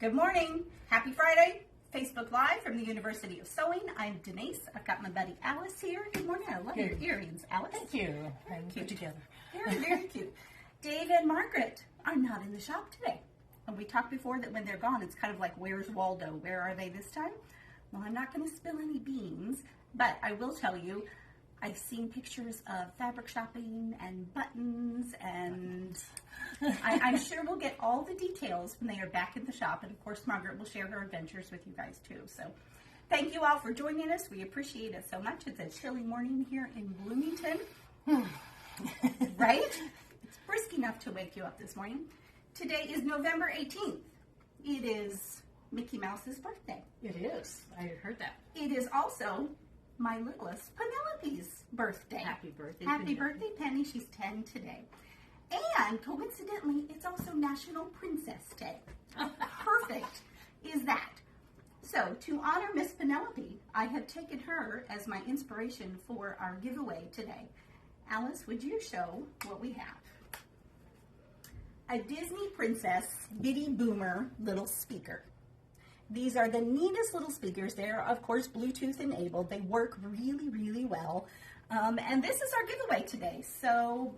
Good morning. Happy Friday. Facebook Live from the University of Sewing. I'm Denise. I've got my buddy Alice here. Good morning. I love your earrings, Alice. Thank you. Very cute. Together. Very, very cute. Dave and Margaret are not in the shop today. And we talked before that when they're gone, it's kind of like, where's Waldo? Where are they this time? Well, I'm not going to spill any beans, but I will tell you, I've seen pictures of fabric shopping and buttons, and I'm sure we'll get all the details when they are back in the shop. And of course, Margaret will share her adventures with you guys too. So thank you all for joining us. We appreciate it so much. It's a chilly morning here in Bloomington, right? It's brisk enough to wake you up this morning. Today is November 18th. It is Mickey Mouse's birthday. It is. I heard that. It is also my littlest, Penelope's birthday. Happy birthday, Happy Penelope. birthday, Penny. She's 10 today. And coincidentally, it's also National Princess Day. Perfect is that. So to honor Miss Penelope, I have taken her as my inspiration for our giveaway today. Alice, would you show what we have? A Disney Princess Bitty Boomer little speaker. These are the neatest little speakers. They're, of course, Bluetooth enabled. They work really, really well. And this is our giveaway today. So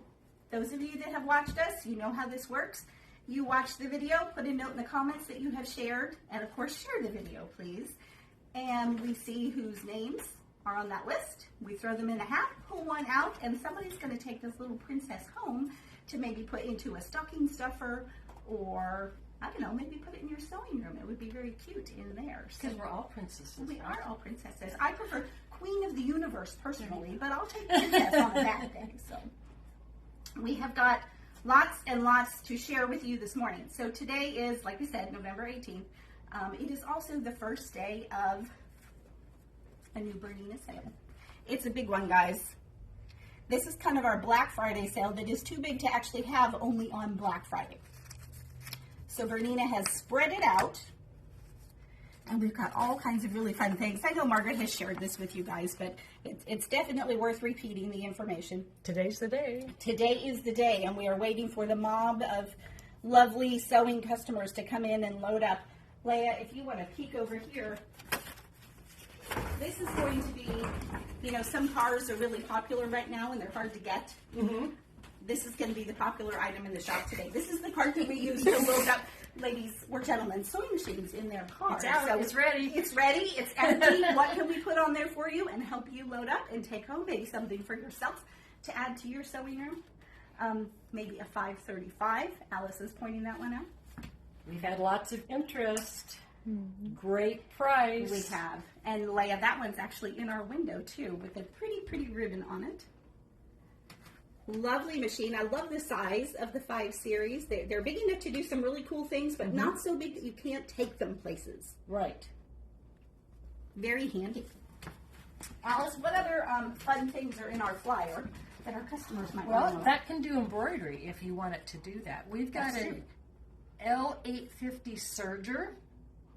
those of you that have watched us, you know how this works. You watch the video, put a note in the comments that you have shared, and of course, share the video, please. And we see whose names are on that list. We throw them in a hat, pull one out, and somebody's going to take this little princess home to maybe put into a stocking stuffer, or I don't know, maybe put it in your sewing room. It would be very cute in there. Because we're all princesses. We are all princesses. I prefer Queen of the Universe personally, but I'll take princess on a bad day. So we have got lots and lots to share with you this morning. So today is, like we said, November 18th. It is also the first day of a new Bernina sale. It's a big one, guys. This is kind of our Black Friday sale that is too big to actually have only on Black Friday. So Bernina has spread it out, and we've got all kinds of really fun things. I know Margaret has shared this with you guys, but it's definitely worth repeating the information. Today's the day. Today is the day, and we are waiting for the mob of lovely sewing customers to come in and load up. Leah, if you want to peek over here, this is going to be, you know, some cars are really popular right now and they're hard to get. Mm-hmm. This is going to be the popular item in the shop today. This is the cart that we use to load up ladies or gentlemen sewing machines in their cars. It's out. So it's ready. It's ready. It's empty. What can we put on there for you and help you load up and take home maybe something for yourself to add to your sewing room? Maybe a 535. Alice is pointing that one out. We've had lots of interest. Great price. We have. And Leah, that one's actually in our window too with a pretty, pretty ribbon on it. Lovely machine. I love the size of the 5 series. They're big enough to do some really cool things, but not so big that you can't take them places. Right. Very handy. Alice, what other fun things are in our flyer that our customers might want to know? Well, that can do embroidery if you want it to do that. We've got an L850 serger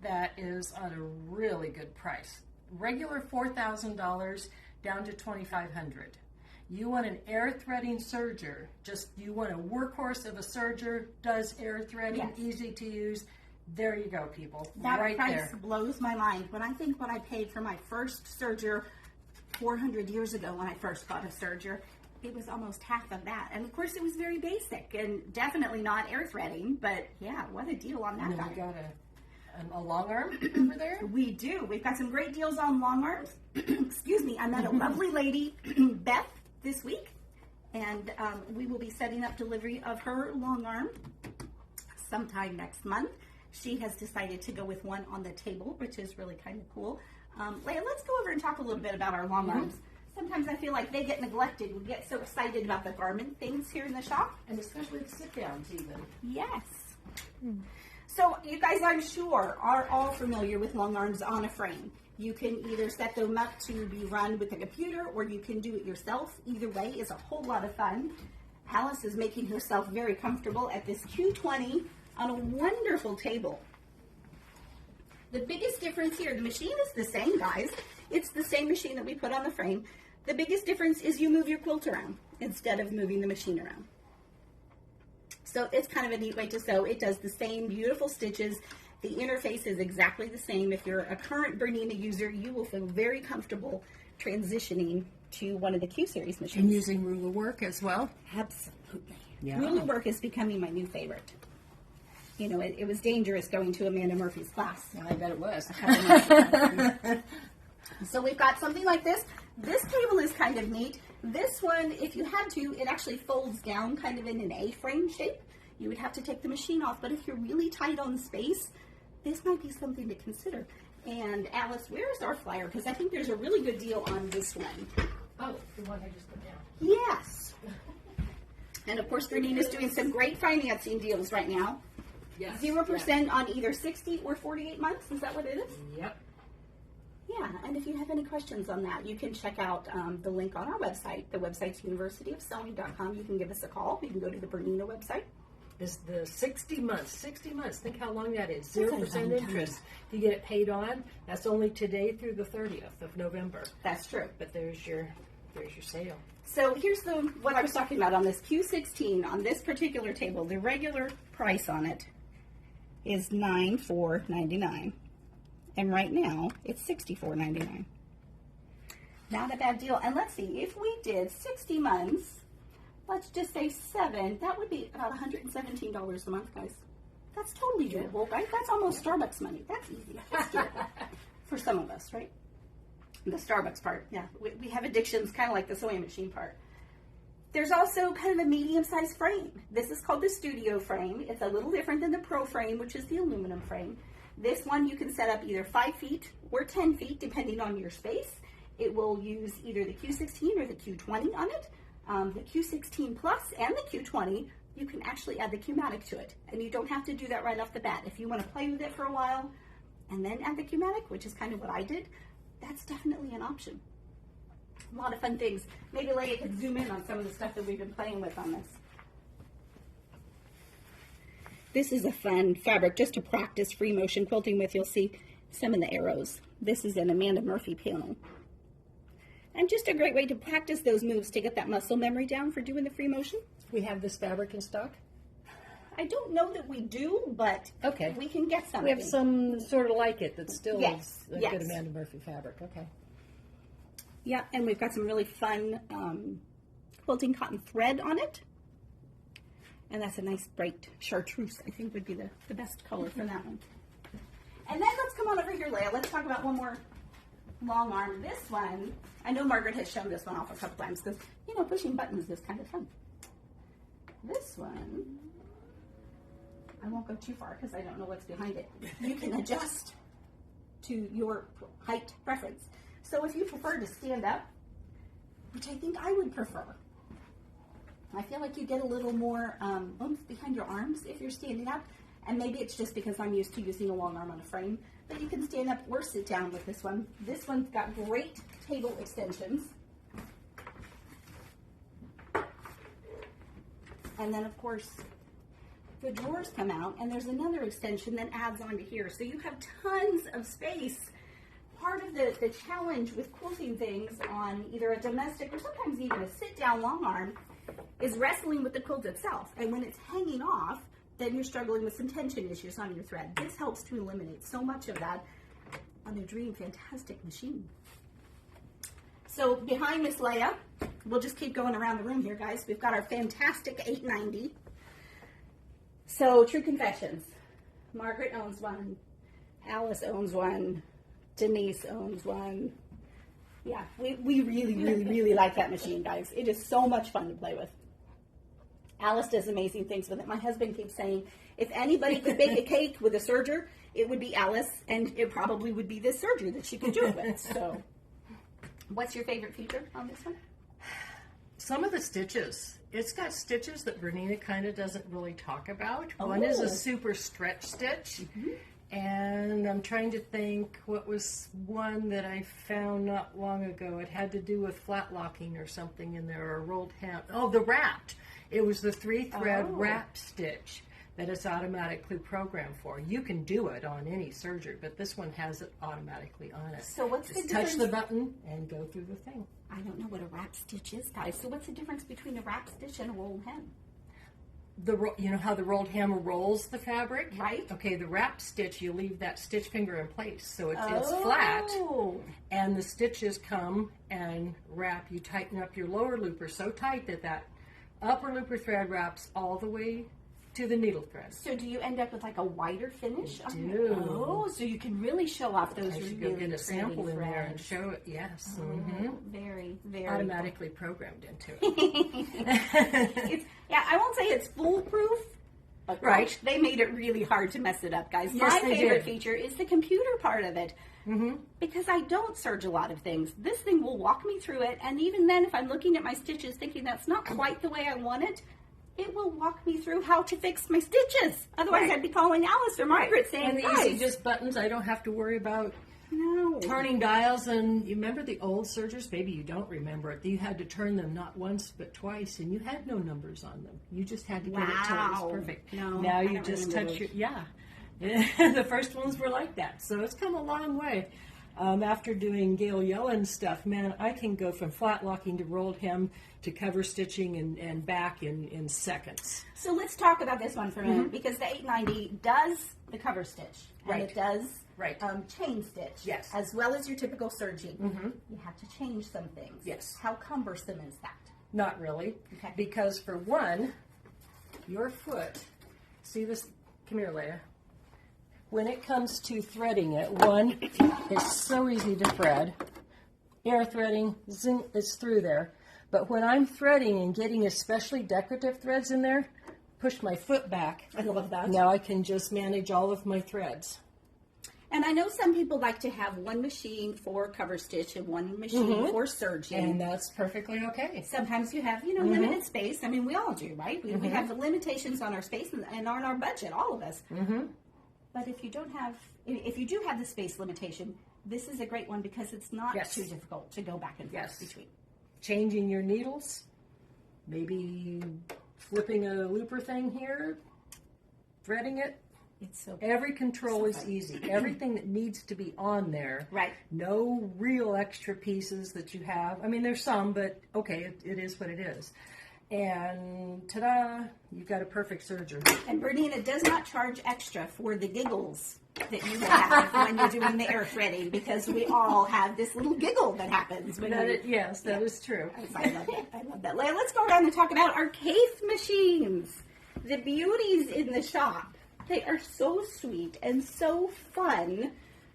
that is at a really good price. Regular $4,000 down to $2,500. You want an air threading serger, just you want a workhorse of a serger, does air threading, easy to use. There you go, people. That right price there. blows my mind. When I think what I paid for my first serger 400 years ago when I first bought a serger, it was almost half of that. And of course it was very basic and definitely not air threading, but yeah, what a deal on that And then guy. we got a long arm over there. We do. We've got some great deals on long arms. Excuse me. I met a lovely lady, Beth, this week, and we will be setting up delivery of her long arm sometime next month. She has decided to go with one on the table, which is really kind of cool. Leah, let's go over and talk a little bit about our long arms. Sometimes I feel like they get neglected. We get so excited about the garment things here in the shop. And especially the sit-downs even. Yes. So you guys, I'm sure, are all familiar with long arms on a frame. You can either set them up to be run with a computer or you can do it yourself. Either way is a whole lot of fun. Alice is making herself very comfortable at this Q20 on a wonderful table. The biggest difference here, the machine is the same, guys. It's the same machine that we put on the frame. The biggest difference is you move your quilt around instead of moving the machine around. So it's kind of a neat way to sew. It does the same beautiful stitches The interface is exactly the same. If you're a current Bernina user, you will feel very comfortable transitioning to one of the Q series machines. And using ruler work as well? Absolutely. Yeah. Ruler work is becoming my new favorite. You know, it was dangerous going to Amanda Murphy's class. I bet it was. So we've got something like this. This table is kind of neat. This one, if you had to, it actually folds down kind of in an A-frame shape. You would have to take the machine off, but if you're really tight on space, this might be something to consider. And Alice, where's our flyer? Because I think there's a really good deal on this one. Oh, the one I just put down. Yes. And of course, Bernina's doing some great financing deals right now. Yes. 0% on either 60 or 48 months. Is that what it is? Yep. Yeah, and if you have any questions on that, you can check out the link on our website. The website's universityofsewing.com. You can give us a call. You can go to the Bernina website. Is the 60 months. 60 months. Think how long that is. That's a 0% long interest. time. If you get it paid on, that's only today through the 30th of November. That's true. But there's your sale. So here's what I was talking about on this Q16 on this particular table. The regular price on it is $94.99, and right now it's $64.99. Not a bad deal. And let's see, if we did 60 months, let's just say 7, that would be about $117 a month, guys. That's totally doable, right? That's almost Starbucks money. That's easy. That's doable for some of us, right? The Starbucks part, yeah. We have addictions kind of like the sewing machine part. There's also kind of a medium-sized frame. This is called the studio frame. It's a little different than the pro frame, which is the aluminum frame. This one you can set up either 5 feet or 10 feet, depending on your space. It will use either the Q16 or the Q20 on it. The Q16 Plus and the Q20, you can actually add the Q-matic to it. And you don't have to do that right off the bat. If you want to play with it for a while and then add the Q-matic, which is kind of what I did, that's definitely an option. A lot of fun things. Maybe Leia could zoom in on some of the stuff that we've been playing with on this. This is a fun fabric just to practice free motion quilting with. You'll see some of the arrows. This is an Amanda Murphy panel. And just a great way to practice those moves to get that muscle memory down for doing the free motion. We have this fabric in stock? I don't know that we do, but okay, we can get something. We have some sort of like it that's still yes. a good Amanda Murphy fabric. Okay. Yeah, and we've got some really fun quilting cotton thread on it. And that's a nice bright chartreuse, I think would be the best color for that one. And then let's come on over here, Leia. Let's talk about one more long arm. This one, I know Margaret has shown this one off a couple times because, you know, pushing buttons is kind of fun. This one, I won't go too far because I don't know what's behind it. You can adjust to your height preference. So if you prefer to stand up, which I think I would prefer, I feel like you get a little more oomph behind your arms if you're standing up. And maybe it's just because I'm used to using a long arm on a frame, but you can stand up or sit down with this one. This one's got great table extensions. And then, of course, the drawers come out, and there's another extension that adds onto here. So you have tons of space. Part of the challenge with quilting things on either a domestic or sometimes even a sit-down long arm is wrestling with the quilt itself. And when it's hanging off, then you're struggling with some tension issues on your thread. This helps to eliminate so much of that on a dream fantastic machine. So behind Miss Leia, we'll just keep going around the room here, guys. We've got our fantastic 890. So true confessions. Margaret owns one. Alice owns one. Denise owns one. Yeah, we really like that machine, guys. It is so much fun to play with. Alice does amazing things with it. My husband keeps saying, if anybody could bake a cake with a serger, it would be Alice, and it probably would be this serger that she could do it with. So, what's your favorite feature on this one? Some of the stitches. It's got stitches that Bernina kind of doesn't really talk about. One is a super stretch stitch. Mm-hmm. And I'm trying to think what was one that I found not long ago. It had to do with flat locking or something in there, or rolled hem. Oh, the wrapped. It was the 3-thread wrap stitch that it's automatically programmed for. You can do it on any serger, but this one has it automatically on it. So what's Just the difference? touch the button and go through the thing. I don't know what a wrap stitch is, guys. So what's the difference between a wrap stitch and a rolled hem? you know how the rolled hem rolls the fabric? Right. Okay, the wrap stitch, you leave that stitch finger in place. So it's flat, and the stitches come and wrap. You tighten up your lower looper so tight that that upper looper thread wraps all the way to the needle thread. So do you end up with like a wider finish? I do. Oh, so you can really show off those I should really go get a sample in threads. there and show it. Yes. Very, very Automatically programmed into it. Yeah, I won't say it's foolproof, but Right. gosh, they made it really hard to mess it up, guys. Yes, My they favorite did. feature is the computer part of it. Because I don't serge a lot of things. This thing will walk me through it, and even then, if I'm looking at my stitches thinking that's not quite the way I want it, it will walk me through how to fix my stitches. Otherwise, Right. I'd be calling Alice or Margaret saying, And the guys, easy just buttons. I don't have to worry about no. turning dials. And you remember the old sergers? Maybe you don't remember it. You had to turn them not once but twice, and you had no numbers on them. You just had to get it till it Wow. was perfect. No, now I you don't just remember touch those. the first ones were like that. So it's come a long way. After doing Gail Yellen stuff, man, I can go from flat locking to rolled hem to cover stitching and back in seconds. So let's talk about this one for a minute, because the 890 does the cover stitch, and Right. it does Right. chain stitch, Yes. as well as your typical serging. You have to change some things. Yes. How cumbersome is that? Not really. Okay. Because for one, your foot, see this, come here, Leia. When it comes to threading it, one, it's so easy to thread. Air threading, zing, it's through there. But when I'm threading and getting especially decorative threads in there, push my foot back. I love that. Now I can just manage all of my threads. And I know some people like to have one machine for cover stitch and one machine for serging. And that's perfectly okay. Sometimes you have, limited space. I mean, we all do, right? We have the limitations on our space and on our budget, all of us. But if you don't have, if you do have the space limitation, this is a great one because it's not Yes. too difficult to go back and forth Yes. between. Changing your needles, maybe flipping a looper thing here, threading it. It's so Every control So is fun. easy. Everything that needs to be on there. Right. No real extra pieces that you have. I mean, there's some, but okay, it is what it is. And ta-da, you've got a perfect serger. And Bernina does not charge extra for the giggles that you have when you're doing the air threading, because we all have this little giggle that happens when Yes, that is true. I love it. I love that. Let's go around and talk about our Kaufman machines. The beauties in the shop. They are so sweet and so fun.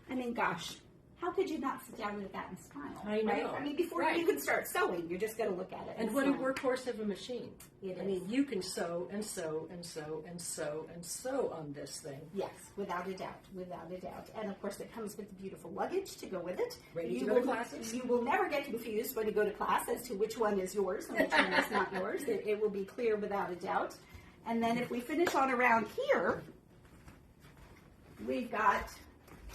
I mean, gosh, how could you not sit down with that and smile? I know. Right? I mean, before Right. you even start sewing, you're just going to look at it. And what a smile. workhorse of a machine. It I mean, is. you can sew and sew and sew and sew and sew on this thing. Yes, without a doubt, without a doubt. And of course, it comes with the beautiful luggage to go with it. Ready to You go to will- classes? You will never get confused when you go to class as to which one is yours and which one is not yours. It will be clear without a doubt. And then if we finish on around here, we've got,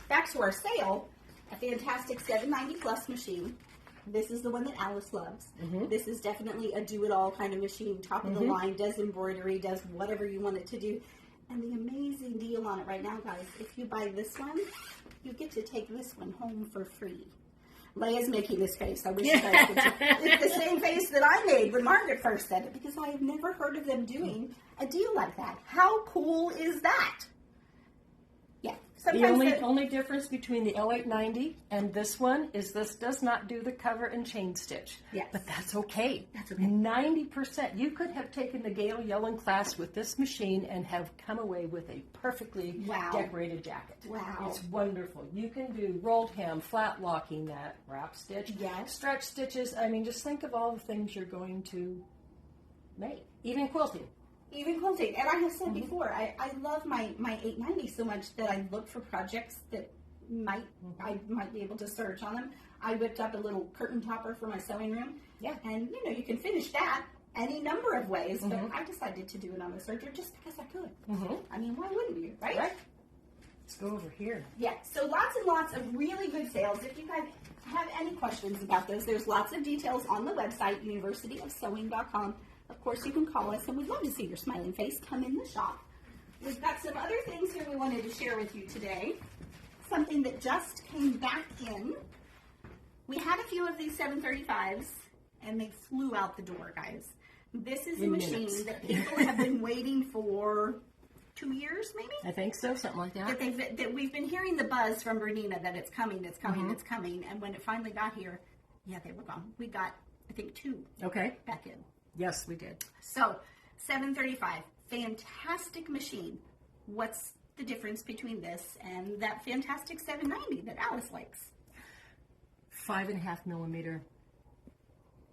back to our sale, a fantastic 790 plus machine. This is the one that Alice loves. This is definitely a do-it-all kind of machine, top of the line, does embroidery, does whatever you want it to do. And the amazing deal on it right now, guys, if you buy this one, you get to take this one home for free. Leia's making this face. I wish you guys could see. It's the same face that I made when Margaret first said it, because I have never heard of them doing a deal like that. How cool is that? Yeah. The only difference between the L890 and this one is this does not do the cover and chain stitch. Yes. But that's okay. That's okay. 90%. You could have taken the Gail Yellen class with this machine and have come away with a perfectly Wow. decorated jacket. Wow. It's wonderful. You can do rolled hem, flat locking that, wrap stitch, Yes. stretch stitches. I mean, just think of all the things you're going to make. Even quilting. Even quilting. And I have said before, I love my 890 so much that I look for projects that I might be able to search on them. I whipped up a little curtain topper for my sewing room. Yeah. And, you can finish that any number of ways, but I decided to do it on the serger just because I could. I mean, why wouldn't you, right? Right. Let's go over here. Yeah, so lots and lots of really good sales. If you guys have any questions about those, there's lots of details on the website, universityofsewing.com. Of course, you can call us, and we'd love to see your smiling face. Come in the shop. We've got some other things here we wanted to share with you today. Something that just came back in. We had a few of these 735s, and they flew out the door, guys. This is a machine that people have been waiting for 2 years, maybe? I think so, something like that. That we've been hearing the buzz from Bernina that it's coming, it's coming, it's coming. And when it finally got here, yeah, they were gone. We got, I think, 2 back in. Yes, we did. So, $735, fantastic machine. What's the difference between this and that fantastic $790 that Alice likes? 5.5 millimeter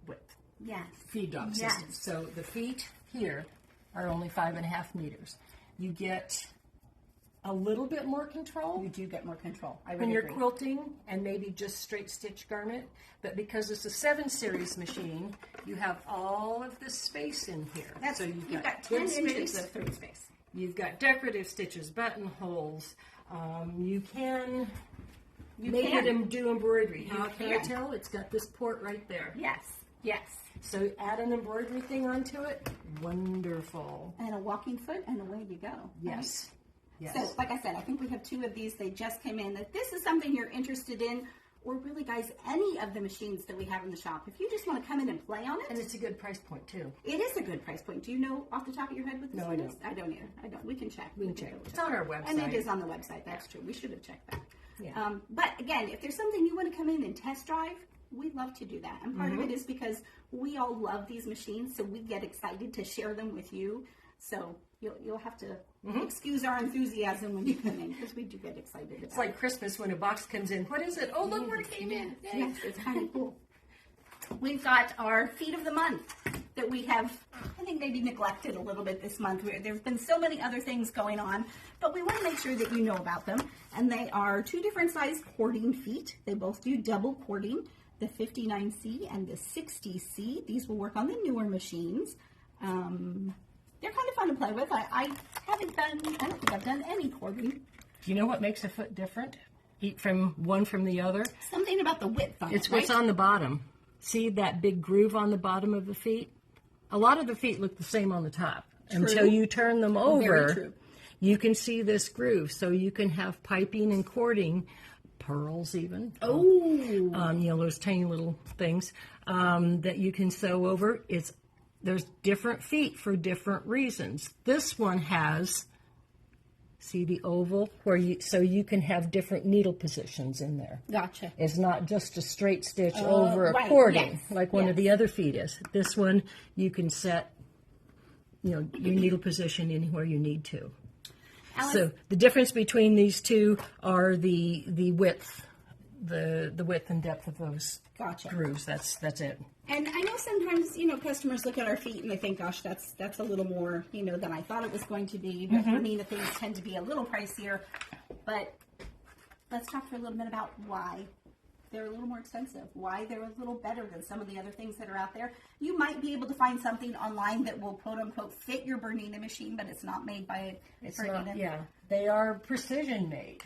width. Yes. Feed dog system. So the feet here are only 5.5 meters. You get a little bit more control. You do get more control. I would when you're agree. quilting and maybe just straight stitch garment, but because it's a 7 series machine, you have all of this space in here. So you've got 10 inches of through space. You've got decorative stitches, buttonholes. You can do embroidery. How can I tell? It's got this port right there. Yes, yes. So add an embroidery thing onto it. Wonderful. And a walking foot, and away you go. Yes. Right? Yes. So, like I said, I think we have 2 of these. They just came in. If this is something you're interested in, or really, guys, any of the machines that we have in the shop, if you just want to come in and play on it. And it's a good price point, too. It is a good price point. Do you know off the top of your head what this one is? No, I don't either. I don't. We can check. We can check. It's on our website. And it is on the website. That's true. We should have checked that. Yeah. But again, if there's something you want to come in and test drive, we love to do that. And part of it is because we all love these machines, so we get excited to share them with you. So you'll have to excuse our enthusiasm when you come in, because we do get excited. It's like Christmas when a box comes in. What is it? Oh, look where it came in. Yes, it's kind of cool. We've got our feet of the month that we have, I think, maybe neglected a little bit this month. There's been so many other things going on, but we want to make sure that you know about them. And they are 2 different size cording feet. They both do double cording, the 59C and the 60C. These will work on the newer machines. They're kind of fun to play with. I don't think I've done any cording. Do you know what makes a foot different? From one from the other? Something about the width on it, It's what's on the bottom. See that big groove on the bottom of the feet? A lot of the feet look the same on the top. True. Until you turn them Very over, true. you can see this groove. So you can have piping and cording, pearls even. Those tiny little things that you can sew over. There's different feet for different reasons. This one has, see the oval, so you can have different needle positions in there. Gotcha. It's not just a straight stitch over a cording like one of the other feet is. This one you can set, your needle position anywhere you need to. Alice? So the difference between these 2 are the width, the width and depth of those grooves. That's it. And I know sometimes, customers look at our feet and they think, gosh, that's a little more, than I thought it was going to be. Bernina things tend to be a little pricier. But let's talk for a little bit about why they're a little more expensive, why they're a little better than some of the other things that are out there. You might be able to find something online that will, quote unquote, fit your Bernina machine, but it's not made by Bernina. They are precision made.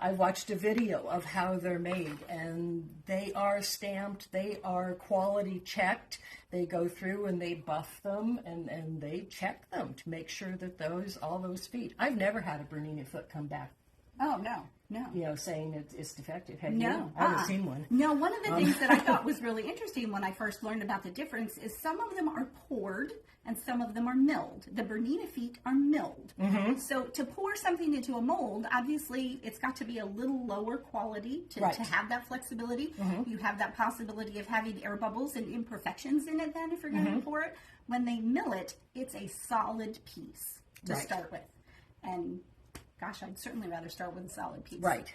I watched a video of how they're made, and they are stamped, they are quality checked. They go through and they buff them, and they check them to make sure that all those feet. I've never had a Bernina foot come back. Oh, no. Saying it's defective. Have you? No. I haven't seen one. No, one of the things that I thought was really interesting when I first learned about the difference is some of them are poured and some of them are milled. The Bernina feet are milled. So to pour something into a mold, obviously it's got to be a little lower quality to have that flexibility. You have that possibility of having air bubbles and imperfections in it then if you're going to pour it. When they mill it, it's a solid piece to start with. And gosh, I'd certainly rather start with a solid piece. Right.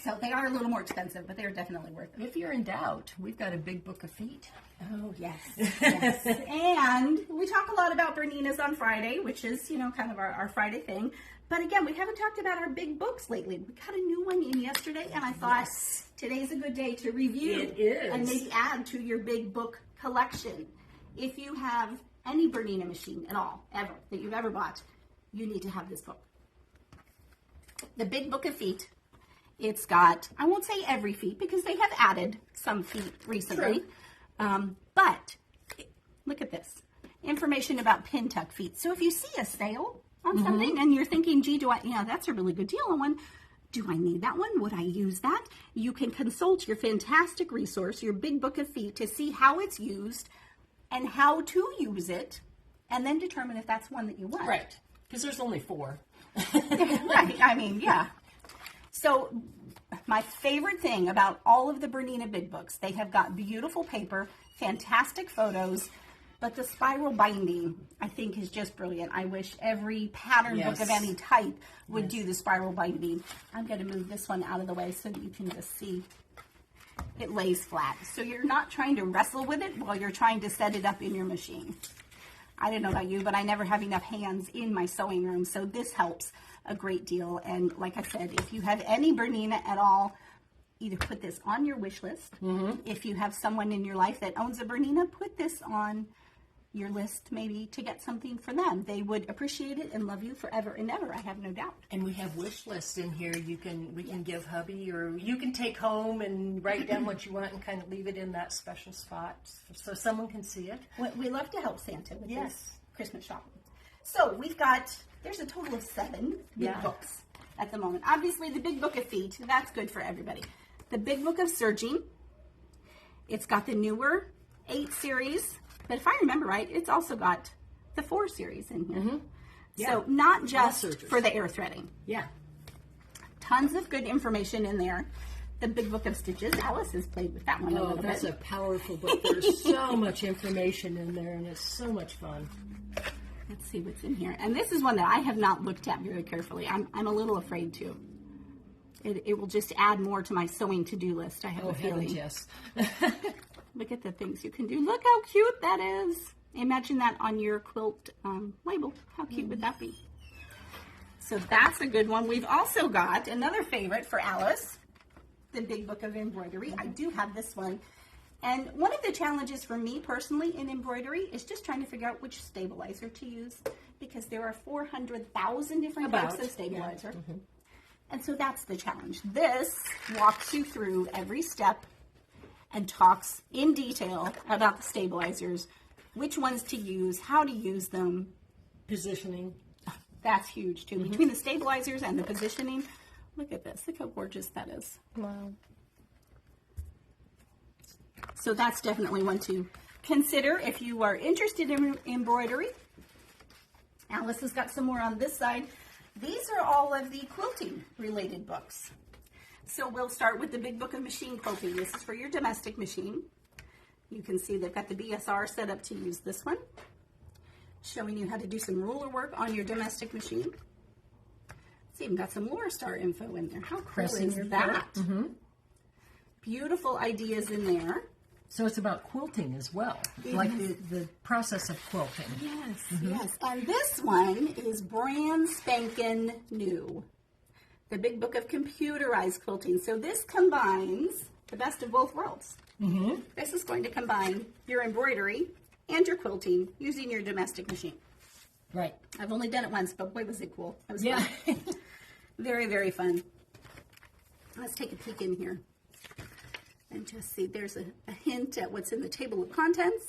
So they are a little more expensive, but they're definitely worth it. If you're in doubt, we've got a big book of feet. Oh, yes. And we talk a lot about Berninas on Friday, which is, kind of our Friday thing. But again, we haven't talked about our big books lately. We got a new one in yesterday, and I thought today's a good day to review. It is. And maybe add to your big book collection. If you have any Bernina machine at all, ever, that you've ever bought, you need to have this book. The Big Book of Feet. It's got, I won't say every feet because they have added some feet recently. But look at this. Information about pin tuck feet. So if you see a sale on something and you're thinking, gee, that's a really good deal on one. Do I need that one? Would I use that? You can consult your fantastic resource, your Big Book of Feet, to see how it's used and how to use it, and then determine if that's one that you want. Right, because there's only 4. Right, I mean, yeah. So my favorite thing about all of the Bernina big books, they have got beautiful paper, fantastic photos, but the spiral binding, I think, is just brilliant. I wish every pattern book of any type would do the spiral binding. I'm going to move this one out of the way so that you can just see it lays flat. So you're not trying to wrestle with it while you're trying to set it up in your machine. I don't know about you, but I never have enough hands in my sewing room, so this helps a great deal. And like I said, if you have any Bernina at all, either put this on your wish list. If you have someone in your life that owns a Bernina, put this on your list maybe to get something for them. They would appreciate it and love you forever and ever, I have no doubt. And we have wish lists in here. We can give hubby, or you can take home and write down what you want and kind of leave it in that special spot so someone can see it. We love to help Santa with his Christmas shopping. So we've got, there's a total of 7 big books at the moment. Obviously the big book of feet, that's good for everybody. The big book of serging, it's got the newer 8 series, but if I remember right, it's also got the 4 series in here. So not just for the air threading. Tons of good information in there. The big book of stitches, Alice has played with that one a little bit. That's a powerful book. There's so much information in there, and it's so much fun. Let's see what's in here. And this is one that I have not looked at very carefully. I'm a little afraid to. It will just add more to my sewing to-do list, I have a feeling. Yes. Look at the things you can do. Look how cute that is. Imagine that on your quilt label. How cute would that be? So that's a good one. We've also got another favorite for Alice, the Big Book of Embroidery. I do have this one. And one of the challenges for me personally in embroidery is just trying to figure out which stabilizer to use, because there are 400,000 different types of stabilizer. And so that's the challenge. This walks you through every step and talks in detail about the stabilizers, which ones to use, how to use them. Positioning. That's huge too. Between the stabilizers and the positioning, look at this. Look how gorgeous that is. Wow. So that's definitely one to consider if you are interested in embroidery. Alice has got some more on this side. These are all of the quilting related books. So we'll start with the Big Book of Machine Quilting. This is for your domestic machine. You can see they've got the BSR set up to use this one, showing you how to do some ruler work on your domestic machine. It's even got some Lorastar info in there. How cool is that? Beautiful ideas in there. So it's about quilting as well, like the process of quilting. Yes, yes. And this one is brand spanking new. The Big Book of Computerized Quilting. So this combines the best of both worlds. This is going to combine your embroidery and your quilting using your domestic machine. Right. I've only done it once, but boy, was it cool. It was fun. Very, very fun. Let's take a peek in here and just see. There's a hint at what's in the table of contents.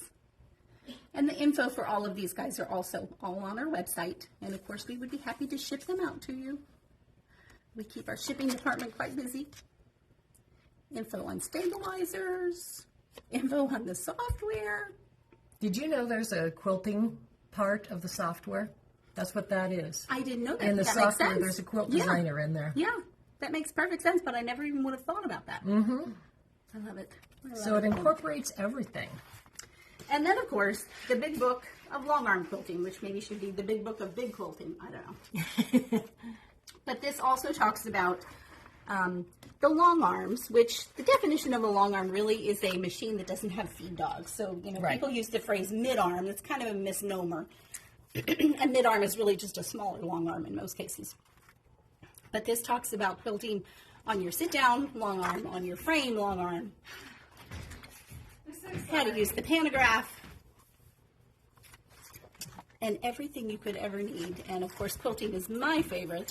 And the info for all of these guys are also all on our website. And of course, we would be happy to ship them out to you. We keep our shipping department quite busy. Info on stabilizers, info on the software. Did you know there's a quilting part of the software? That's what that is. I didn't know that. In the that software, makes sense. there's a quilt designer in there. Yeah, that makes perfect sense, but I never even would have thought about that. I love it. So it incorporates everything. And then, of course, the Big Book of Long Arm Quilting, which maybe should be the Big Book of Big Quilting. I don't know. But this also talks about the long arms, which the definition of a long arm really is a machine that doesn't have feed dogs. So, you know, people use the phrase mid-arm. It's kind of a misnomer. A mid-arm is really just a smaller long arm in most cases. But this talks about quilting on your sit-down long arm, on your frame long arm, how to use the pantograph, and everything you could ever need. And of course, quilting is my favorite.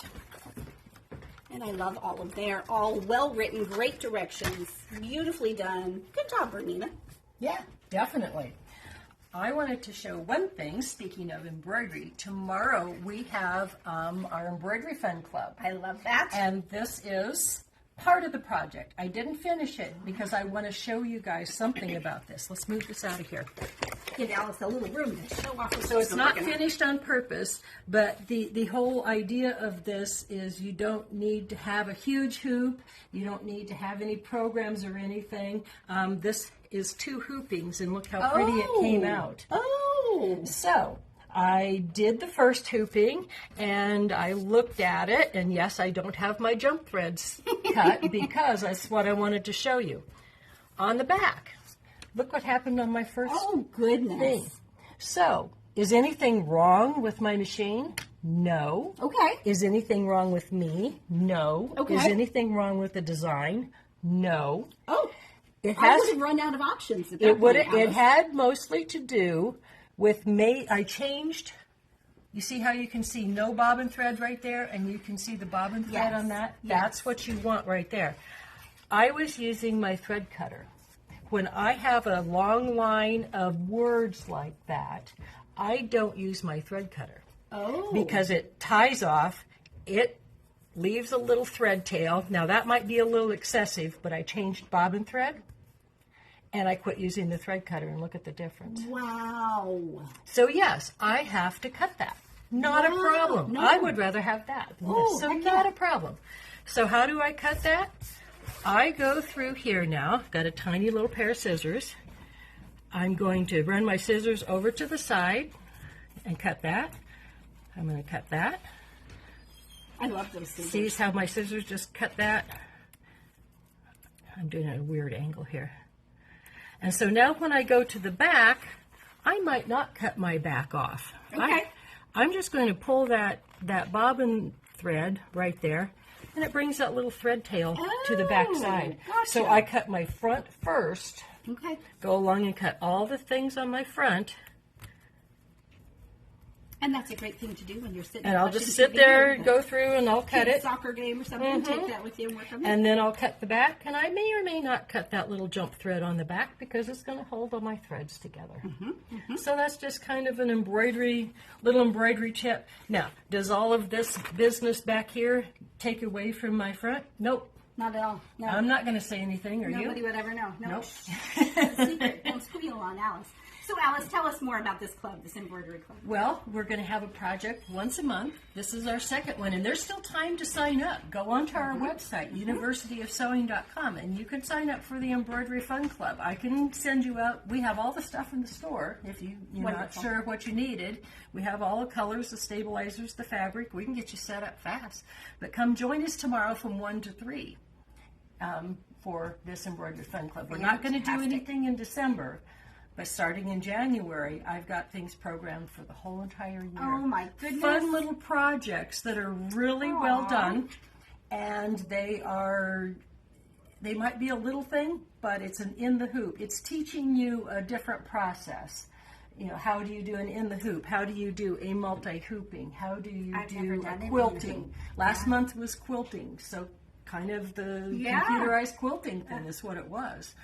And I love all of them. They're all well-written, great directions, beautifully done. Good job, Bernina. Yeah, definitely. I wanted to show one thing, speaking of embroidery. Tomorrow we have our Embroidery Fun Club. I love that. And this is part of the project. I didn't finish it because I want to show you guys something about this. Let's move this out of here. give Alice a little room to show off. So it's not finished on purpose, but the whole idea of this is you don't need to have a huge hoop. You don't need to have any programs or anything. This is 2 hoopings, and look how pretty it came out. Oh! So I did the first hooping, and I looked at it, and yes, I don't have my jump threads cut because that's what I wanted to show you. On the back, look what happened on my first goodness. thing. So, is anything wrong with my machine? No. Okay. Is anything wrong with me? No. Okay. Is anything wrong with the design? No. Oh, it I has. would have run out of options at that It would. point, It Alice. had mostly to do with I changed. You see how you can see no bobbin thread right there, and you can see the bobbin thread Yes. on that? Yes. That's what you want right there. I was using my thread cutter. When I have a long line of words like that, I don't use my thread cutter. Oh. Because it ties off, it leaves a little thread tail. Now that might be a little excessive, but I changed bobbin thread, and I quit using the thread cutter, and look at the difference. Wow. So yes, I have to cut that. Not a Wow. problem. No. I would rather have that than Oh, this. So heck not yeah. a problem. So how do I cut that? I go through here now. I've got a tiny little pair of scissors. I'm going to run my scissors over to the side and cut that. I'm going to cut that. I love those scissors. See how my scissors just cut that? I'm doing it at a weird angle here. And so now when I go to the back, I might not cut my back off. Okay. I'm just going to pull that bobbin thread right there, and it brings that little thread tail to the back side. Gotcha. So I cut my front first, Okay. go along and cut all the things on my front, And that's a great thing to do when you're sitting. and I'll watching just sit TV there, with go a through, and I'll cut kid's it. soccer game or something. Take that with you and work on it. And then I'll cut the back, and I may or may not cut that little jump thread on the back because it's going to hold all my threads together. So that's just kind of an little embroidery tip. Now, does all of this business back here take away from my front? Nope. Not at all. No. I'm not going to say anything, are Nobody you? would ever know. No. Nope. Secret. Don't squeal on Alice. So Alice, tell us more about this club, this embroidery club. Well, we're going to have a project once a month. This is our second one, and there's still time to sign up. Go onto our website, universityofsewing.com, and you can sign up for the Embroidery Fun Club. I can send you out. We have all the stuff in the store if you're not Wonderful. sure what you needed. We have all the colors, the stabilizers, the fabric. We can get you set up fast. But come join us tomorrow from 1 to 3 for this Embroidery Fun Club. We're not going to do Fantastic. anything in December. But starting in January, I've got things programmed for the whole entire year. Oh my goodness. Fun little projects that are really well done, and they might be a little thing, but it's an in the hoop. It's teaching you a different process. You know, how do you do an in the hoop? How do you do a multi-hooping? How do you I've never do done it in a the quilting? hoop. Last month was quilting, so kind of the computerized quilting thing is what it was.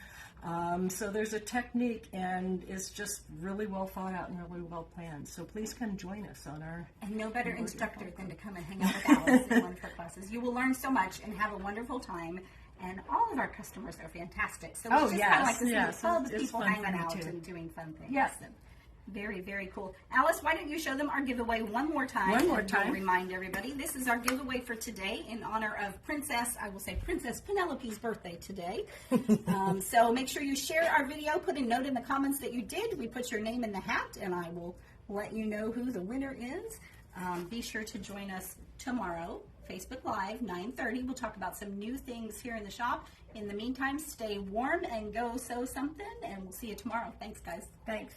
So there's a technique, and it's just really well thought out and really well planned. So please come join us on our... And no better instructor than to come and hang out with Alice in one of her classes. You will learn so much and have a wonderful time. And all of our customers are fantastic. So it's just kind of like this little club of people hanging out and doing fun things. Yes. So, very, very cool. Alice, why don't you show them our giveaway one more time? One more and time. we'll remind everybody. This is our giveaway for today in honor of Princess Penelope's birthday today. So make sure you share our video. Put a note in the comments that you did. We put your name in the hat, and I will let you know who the winner is. Be sure to join us tomorrow, Facebook Live, 9:30. We'll talk about some new things here in the shop. In the meantime, stay warm and go sew something, and we'll see you tomorrow. Thanks, guys. Thanks.